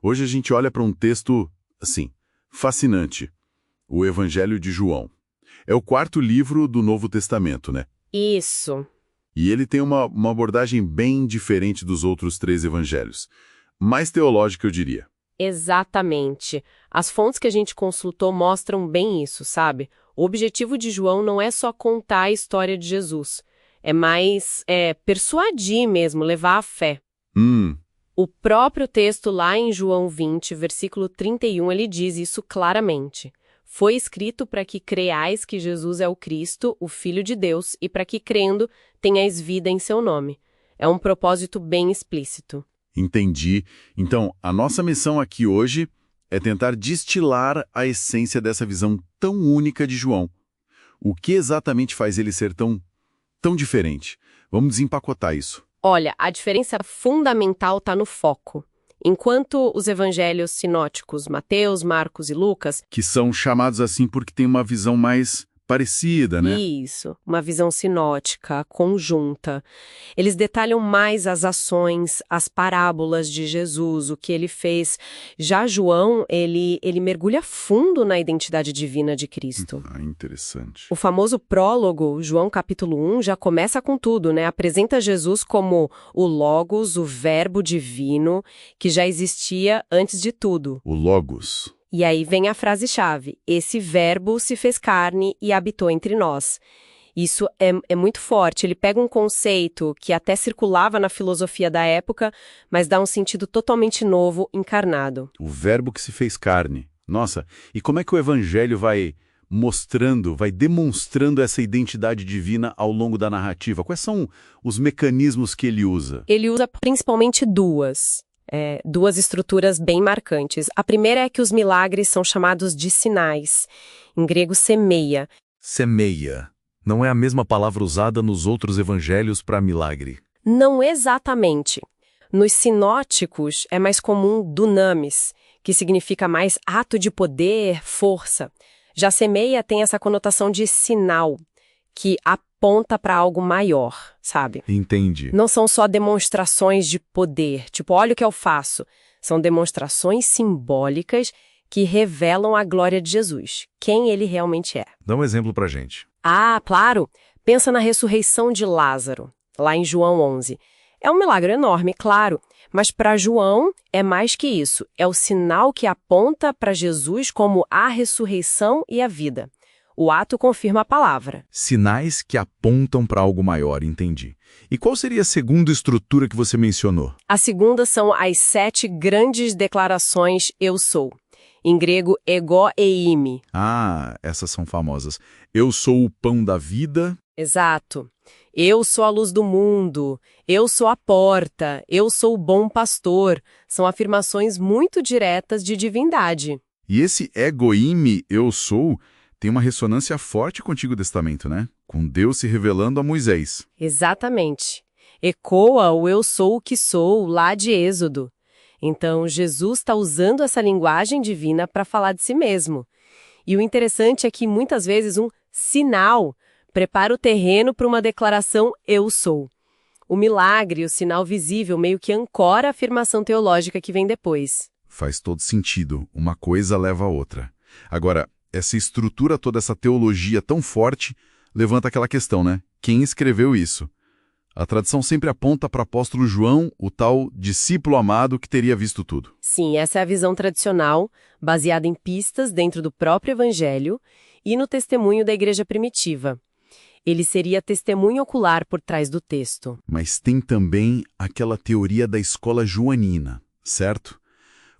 Hoje a gente olha para um texto, assim, fascinante. O Evangelho de João. É o quarto livro do Novo Testamento, né? Isso. E ele tem uma abordagem bem diferente dos outros três evangelhos. Mais teológica, eu diria. Exatamente. As fontes que a gente consultou mostram bem isso, sabe? O objetivo de João não é só contar a história de Jesus. É mais persuadir mesmo, levar à fé. O próprio texto lá em João 20, versículo 31, ele diz isso claramente. Foi escrito para que creiais que Jesus é o Cristo, o Filho de Deus, e para que, crendo, tenhais vida em seu nome. É um propósito bem explícito. Entendi. Então, a nossa missão aqui hoje é tentar destilar a essência dessa visão tão única de João. O que exatamente faz ele ser tão diferente? Vamos desempacotar isso. Olha, a diferença fundamental está no foco. Enquanto os evangelhos sinóticos, Mateus, Marcos e Lucas... Que são chamados assim porque tem uma visão mais parecida, né? Isso, uma visão sinótica, conjunta. Eles detalham mais as ações, as parábolas de Jesus, o que ele fez. Já João, ele mergulha fundo na identidade divina de Cristo. Interessante. O famoso prólogo, João capítulo 1, já começa com tudo, né? Apresenta Jesus como o Logos, o Verbo divino, que já existia antes de tudo. O Logos. E aí vem a frase-chave, esse verbo se fez carne e habitou entre nós. Isso é muito forte, ele pega um conceito que até circulava na filosofia da época, mas dá um sentido totalmente novo, encarnado. O verbo que se fez carne. Nossa, e como é que o evangelho vai mostrando, vai demonstrando essa identidade divina ao longo da narrativa? Quais são os mecanismos que ele usa? Ele usa principalmente duas estruturas bem marcantes. A primeira é que os milagres são chamados de sinais. Em grego, semeia. Semeia. Não é a mesma palavra usada nos outros evangelhos para milagre. Não exatamente. Nos sinóticos é mais comum dunamis, que significa mais ato de poder, força. Já semeia tem essa conotação de sinal, que aponta para algo maior, sabe? Entendi. Não são só demonstrações de poder, tipo, olha o que eu faço. São demonstrações simbólicas que revelam a glória de Jesus, quem ele realmente é. Dá um exemplo pra gente. Ah, claro! Pensa na ressurreição de Lázaro, lá em João 11. É um milagre enorme, claro, mas para João é mais que isso. É o sinal que aponta para Jesus como a ressurreição e a vida. O ato confirma a palavra. Sinais que apontam para algo maior, entendi. E qual seria a segunda estrutura que você mencionou? A segunda são as 7 grandes declarações eu sou. Em grego, ego eimi. Ah, essas são famosas. Eu sou o pão da vida. Exato. Eu sou a luz do mundo. Eu sou a porta. Eu sou o bom pastor. São afirmações muito diretas de divindade. E esse ego-imi, eu sou, tem uma ressonância forte com o Antigo Testamento, né? Com Deus se revelando a Moisés. Exatamente. Ecoa o eu sou o que sou lá de Êxodo. Então, Jesus está usando essa linguagem divina para falar de si mesmo. E o interessante é que, muitas vezes, um sinal prepara o terreno para uma declaração eu sou. O milagre, o sinal visível, meio que ancora a afirmação teológica que vem depois. Faz todo sentido. Uma coisa leva a outra. Agora, essa estrutura toda, essa teologia tão forte, levanta aquela questão, né? Quem escreveu isso? A tradição sempre aponta para o apóstolo João, o tal discípulo amado que teria visto tudo. Sim, essa é a visão tradicional, baseada em pistas dentro do próprio evangelho e no testemunho da igreja primitiva. Ele seria testemunho ocular por trás do texto. Mas tem também aquela teoria da escola joanina, certo?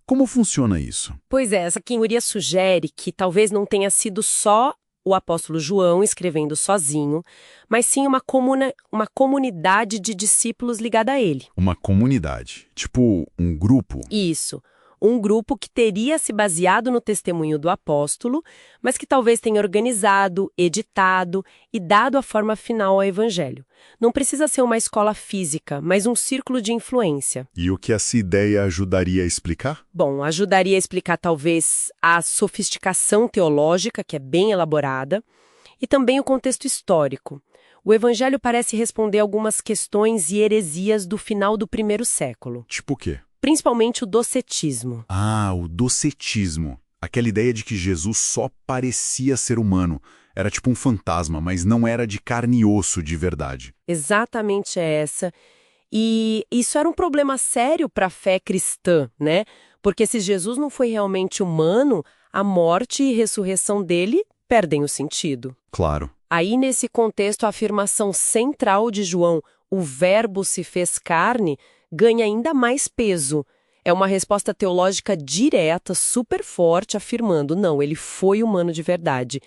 Como funciona isso? Pois é, essa teoria sugere que talvez não tenha sido só o apóstolo João escrevendo sozinho, mas sim uma comunidade de discípulos ligada a ele. Uma comunidade, tipo um grupo? Isso. Um grupo que teria se baseado no testemunho do apóstolo, mas que talvez tenha organizado, editado e dado a forma final ao evangelho. Não precisa ser uma escola física, mas um círculo de influência. E o que essa ideia ajudaria a explicar? Bom, ajudaria a explicar talvez a sofisticação teológica, que é bem elaborada, e também o contexto histórico. O evangelho parece responder algumas questões e heresias do final do primeiro século. Tipo o quê? principalmente o docetismo. Ah, o docetismo. Aquela ideia de que Jesus só parecia ser humano. Era tipo um fantasma, mas não era de carne e osso de verdade. Exatamente essa. E isso era um problema sério para a fé cristã, né? Porque se Jesus não foi realmente humano, a morte e ressurreição dele perdem o sentido. Claro. Aí, nesse contexto, a afirmação central de João, o Verbo se fez carne, ganha ainda mais peso. É uma resposta teológica direta, super forte, afirmando, não, ele foi humano de verdade.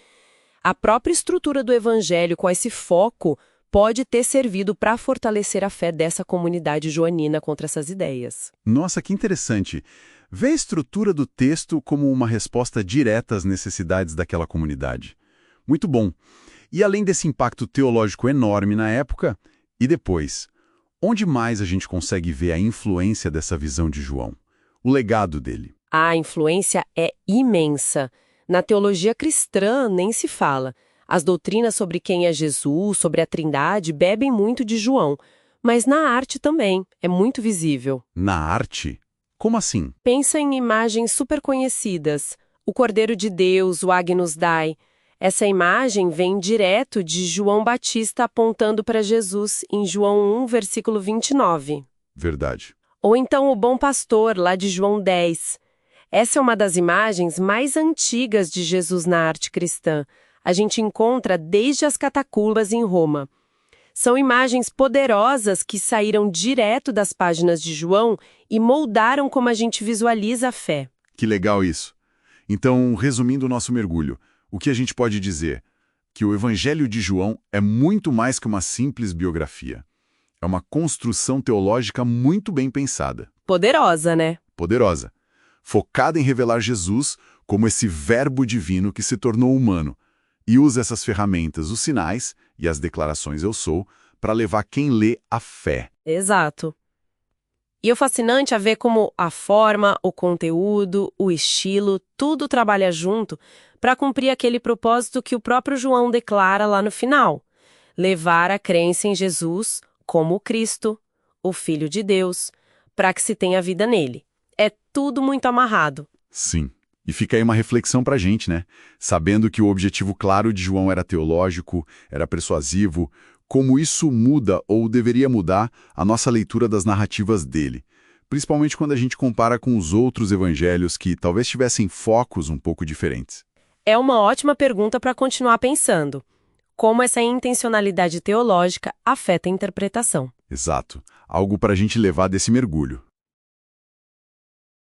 A própria estrutura do evangelho com esse foco pode ter servido para fortalecer a fé dessa comunidade joanina contra essas ideias. Nossa, que interessante. Vê a estrutura do texto como uma resposta direta às necessidades daquela comunidade. Muito bom. E além desse impacto teológico enorme na época, e depois? Onde mais a gente consegue ver a influência dessa visão de João? O legado dele? A influência é imensa. Na teologia cristã nem se fala. As doutrinas sobre quem é Jesus, sobre a Trindade, bebem muito de João. Mas na arte também, é muito visível. Na arte? Como assim? Pensa em imagens super conhecidas. O Cordeiro de Deus, o Agnus Dei. Essa imagem vem direto de João Batista apontando para Jesus em João 1, versículo 29. Verdade. Ou então o Bom Pastor, lá de João 10. Essa é uma das imagens mais antigas de Jesus na arte cristã. A gente encontra desde as catacumbas em Roma. São imagens poderosas que saíram direto das páginas de João e moldaram como a gente visualiza a fé. Que legal isso. Então, resumindo o nosso mergulho, o que a gente pode dizer? Que o Evangelho de João é muito mais que uma simples biografia. É uma construção teológica muito bem pensada. Poderosa, né? Poderosa. Focada em revelar Jesus como esse verbo divino que se tornou humano e usa essas ferramentas, os sinais e as declarações eu sou, para levar quem lê à fé. Exato. E o fascinante é ver como a forma, o conteúdo, o estilo, tudo trabalha junto para cumprir aquele propósito que o próprio João declara lá no final. Levar a crença em Jesus como o Cristo, o Filho de Deus, para que se tenha vida nele. É tudo muito amarrado. Sim. E fica aí uma reflexão pra gente, né? Sabendo que o objetivo claro de João era teológico, era persuasivo, como isso muda ou deveria mudar a nossa leitura das narrativas dele, principalmente quando a gente compara com os outros evangelhos que talvez tivessem focos um pouco diferentes. É uma ótima pergunta para continuar pensando. Como essa intencionalidade teológica afeta a interpretação. Exato. Algo para a gente levar desse mergulho.